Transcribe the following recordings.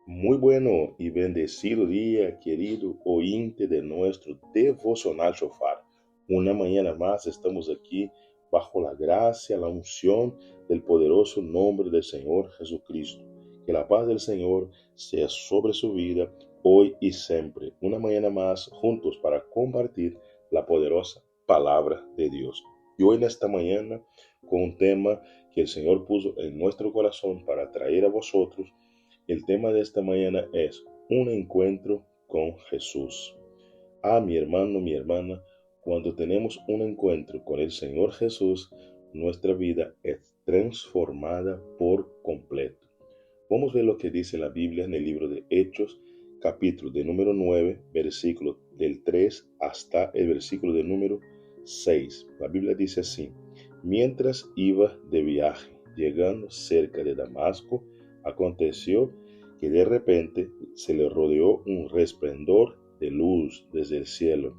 Muy bueno y bendecido día, querido ointe de nuestro devocional Shofar. Una mañana más estamos aquí bajo la gracia, la unción del poderoso nombre del Señor Jesucristo. Que la paz del Señor sea sobre su vida hoy y siempre. Una mañana más juntos para compartir la poderosa palabra de Dios. Y hoy en esta mañana con un tema que el Señor puso en nuestro corazón para traer a vosotros. El tema de esta mañana es un encuentro con Jesús. Mi hermana, cuando tenemos un encuentro con el Señor Jesús, nuestra vida es transformada por completo. Vamos a ver lo que dice la Biblia en el libro de Hechos, capítulo de número 9, versículo del 3 hasta el versículo de número 6. La Biblia dice así: mientras iba de viaje, llegando cerca de Damasco, aconteció que de repente se le rodeó un resplandor de luz desde el cielo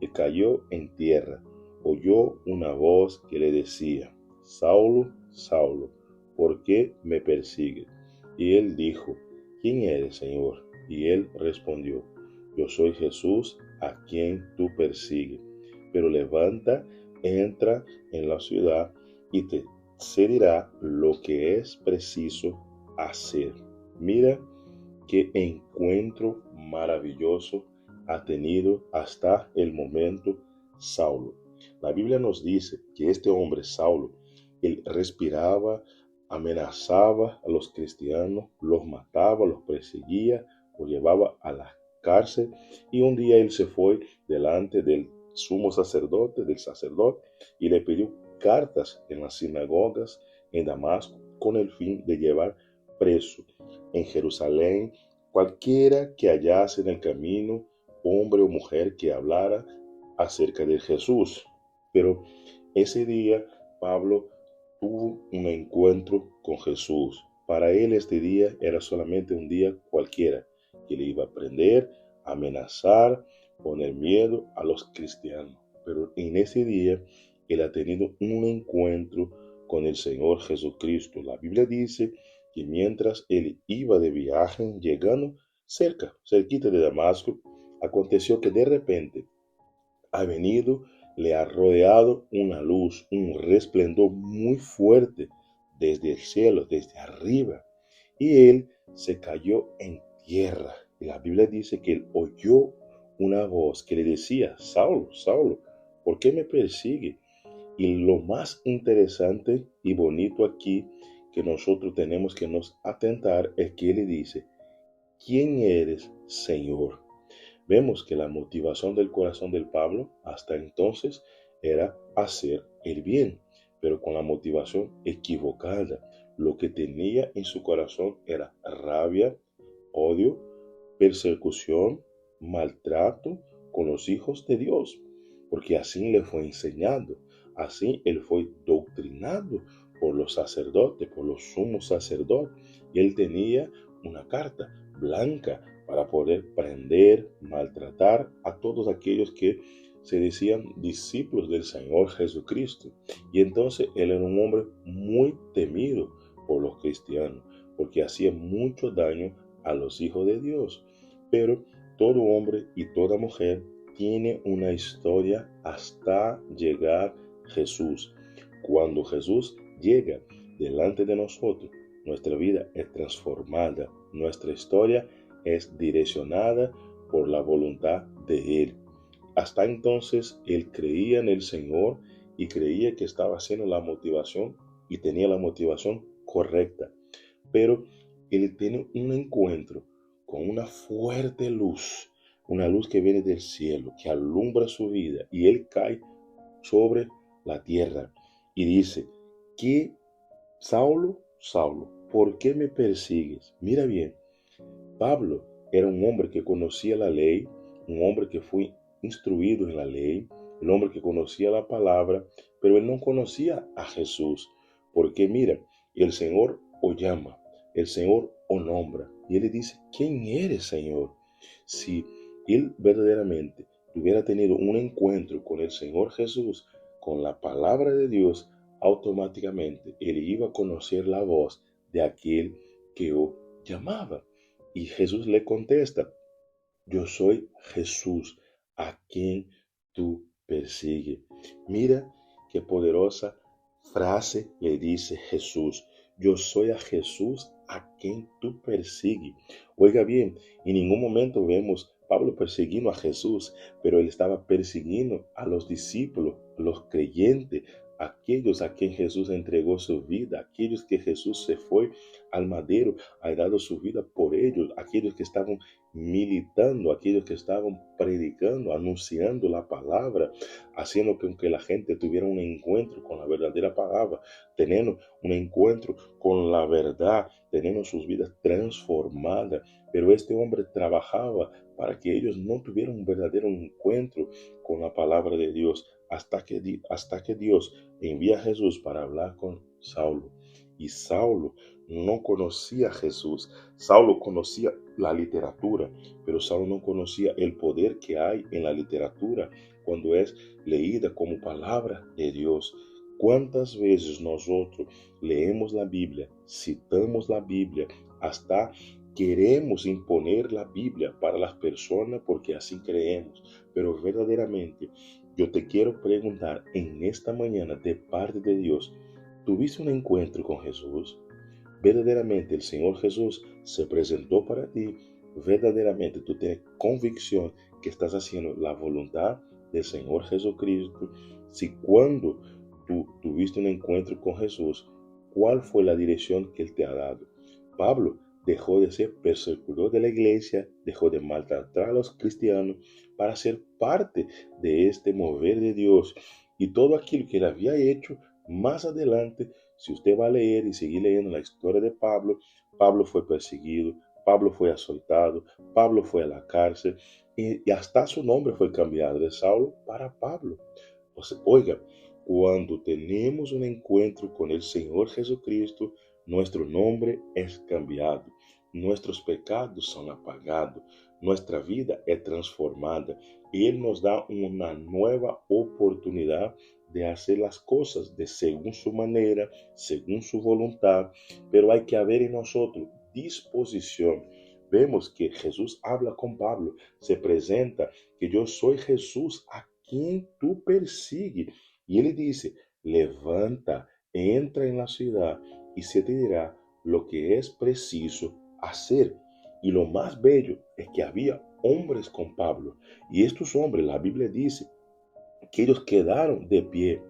y cayó en tierra. Oyó una voz que le decía: Saulo, Saulo, ¿por qué me persigues? Y él dijo: ¿quién eres, Señor? Y él respondió: yo soy Jesús a quien tú persigues. Pero levanta, entra en la ciudad y se dirá lo que es preciso hacer. Mira qué encuentro maravilloso ha tenido hasta el momento Saulo. La Biblia nos dice que este hombre Saulo, él respiraba, amenazaba a los cristianos, los mataba, los perseguía, los llevaba a la cárcel, y un día él se fue delante del sumo sacerdote, del sacerdote, y le pidió cartas en las sinagogas en Damasco con el fin de llevar preso en Jerusalén cualquiera que hallase en el camino, hombre o mujer que hablara acerca de Jesús. Pero ese día Pablo tuvo un encuentro con Jesús. Para él este día era solamente un día cualquiera, que le iba a prender, amenazar, poner miedo a los cristianos. Pero en ese día él ha tenido un encuentro con el Señor Jesucristo. La Biblia dice que mientras él iba de viaje, llegando cerquita de Damasco, aconteció que de repente ha venido, le ha rodeado una luz, un resplendor muy fuerte desde el cielo, desde arriba. Y él se cayó en tierra. Y la Biblia dice que él oyó una voz que le decía: Saulo, Saulo, ¿por qué me persigue? Y lo más interesante y bonito aquí que nosotros tenemos que nos atentar es que él le dice: ¿quién eres, Señor? Vemos que la motivación del corazón del Pablo hasta entonces era hacer el bien, pero con la motivación equivocada. Lo que tenía en su corazón era rabia, odio, persecución, maltrato con los hijos de Dios, porque así le fue enseñado, así él fue doctrinado por los sacerdotes, por los sumos sacerdotes, y él tenía una carta blanca para poder prender, maltratar a todos aquellos que se decían discípulos del Señor Jesucristo. Y entonces él era un hombre muy temido por los cristianos, porque hacía mucho daño a los hijos de Dios. Pero todo hombre y toda mujer tiene una historia hasta llegar Jesús. Cuando Jesús llega delante de nosotros, nuestra vida es transformada, nuestra historia es direccionada por la voluntad de Él. Hasta entonces él creía en el Señor y creía que estaba haciendo la motivación y tenía la motivación correcta. Pero él tiene un encuentro con una fuerte luz, una luz que viene del cielo, que alumbra su vida, y él cae sobre la tierra y dice: ¿qué, Saulo, Saulo, por qué me persigues? Mira bien, Pablo era un hombre que conocía la ley, un hombre que fue instruido en la ley, un hombre que conocía la palabra, pero él no conocía a Jesús, porque mira, el Señor o llama, el Señor o nombra, y él le dice: ¿quién eres, Señor? Si él verdaderamente hubiera tenido un encuentro con el Señor Jesús, con la palabra de Dios, automáticamente él iba a conocer la voz de aquel que lo llamaba. Y Jesús le contesta, yo soy Jesús a quien tú persigues. Mira qué poderosa frase le dice Jesús. Yo soy a Jesús a quien tú persigues. Oiga bien, en ningún momento vemos Pablo persiguiendo a Jesús, pero él estaba persiguiendo a los discípulos, los creyentes, aquellos a quien Jesús entregó su vida, aquellos que Jesús se fue al madero, ha dado su vida por ellos, aquellos que estaban militando, aquellos que estaban predicando, anunciando la palabra, haciendo que la gente tuviera un encuentro con la verdadera palabra, teniendo un encuentro con la verdad, teniendo sus vidas transformadas. Pero este hombre trabajaba para que ellos no tuvieran un verdadero encuentro con la palabra de Dios, hasta que Dios envía a Jesús para hablar con Saulo. Y Saulo no conocía a Jesús. Saulo conocía la literatura, pero Saulo no conocía el poder que hay en la literatura cuando es leída como palabra de Dios. ¿Cuántas veces nosotros leemos la Biblia, citamos la Biblia, hasta queremos imponer la Biblia para las personas porque así creemos? Pero verdaderamente yo te quiero preguntar en esta mañana de parte de Dios, ¿tuviste un encuentro con Jesús? Verdaderamente el Señor Jesús se presentó para ti. Verdaderamente tú tienes convicción que estás haciendo la voluntad del Señor Jesucristo. Si cuando tú tuviste un encuentro con Jesús, ¿cuál fue la dirección que Él te ha dado? Pablo dejó de ser perseguidor de la iglesia, dejó de maltratar a los cristianos para ser parte de este mover de Dios. Y todo aquello que él había hecho más adelante, si usted va a leer y seguir leyendo la historia de Pablo, Pablo fue perseguido, Pablo fue asoltado, Pablo fue a la cárcel y hasta su nombre fue cambiado de Saulo para Pablo. O sea, oiga, cuando tenemos un encuentro con el Señor Jesucristo, nuestro nombre es cambiado, nuestros pecados son apagados, nuestra vida es transformada y Él nos da una nueva oportunidad de hacer las cosas de según su manera, según su voluntad, pero hay que haber en nosotros disposición. Vemos que Jesús habla con Pablo, se presenta que yo soy Jesús a quien tú persigues. Y él le dice, levanta, entra en la ciudad y se te dirá lo que es preciso hacer. Y lo más bello es que había hombres con Pablo. Y estos hombres, la Biblia dice, que ellos quedaron de pie,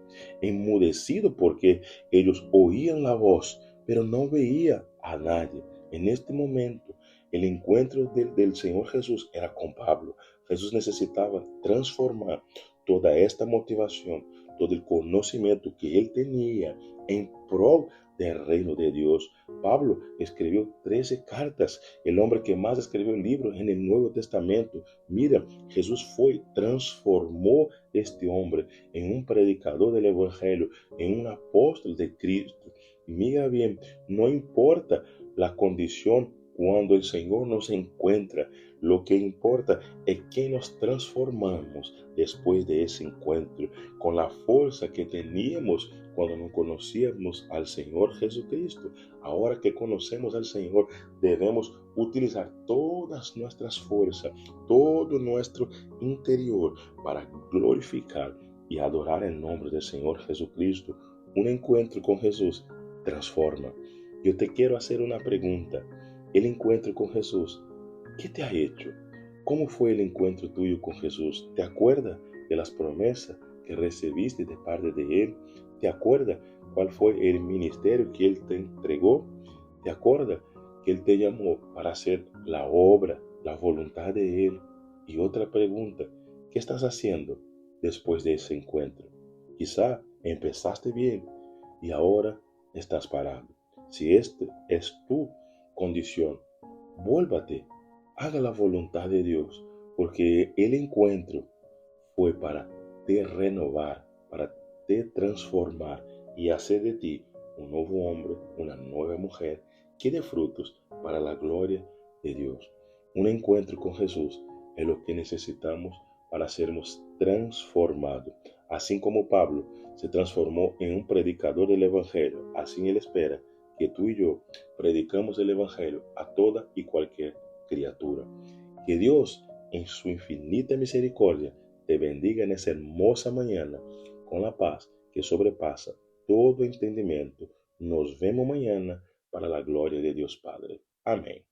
enmudecidos porque ellos oían la voz, pero no veían a nadie. En este momento, el encuentro del Señor Jesús era con Pablo. Jesús necesitaba transformar toda esta motivación, todo el conocimiento que él tenía en pro del reino de Dios. Pablo escribió 13 cartas, el hombre que más escribió libros en el Nuevo Testamento. Mira, Jesús transformó este hombre en un predicador del Evangelio, en un apóstol de Cristo. Mira bien, no importa la condición cuando el Señor nos encuentra, lo que importa es que nos transformamos después de ese encuentro, con la fuerza que teníamos cuando no conocíamos al Señor Jesucristo. Ahora que conocemos al Señor, debemos utilizar todas nuestras fuerzas, todo nuestro interior para glorificar y adorar el nombre del Señor Jesucristo. Un encuentro con Jesús transforma. Yo te quiero hacer una pregunta. El encuentro con Jesús, ¿qué te ha hecho? ¿Cómo fue el encuentro tuyo con Jesús? ¿Te acuerdas de las promesas que recibiste de parte de Él? ¿Te acuerdas cuál fue el ministerio que Él te entregó? ¿Te acuerdas que Él te llamó para hacer la obra, la voluntad de Él? Y otra pregunta, ¿qué estás haciendo después de ese encuentro? Quizá empezaste bien y ahora estás parado. Si esta es tu condición, vuélvate, haga la voluntad de Dios, porque el encuentro fue para te renovar, para te transformar y hacer de ti un nuevo hombre, una nueva mujer que dé frutos para la gloria de Dios. Un encuentro con Jesús es lo que necesitamos para sermos transformados. Así como Pablo se transformó en un predicador del Evangelio, así Él espera que tú y yo predicamos el Evangelio a toda y cualquier criatura. Que Dios, en su infinita misericordia, te bendiga en esa hermosa mañana con la paz que sobrepasa todo entendimiento. Nos vemos mañana para la gloria de Dios Padre. Amén.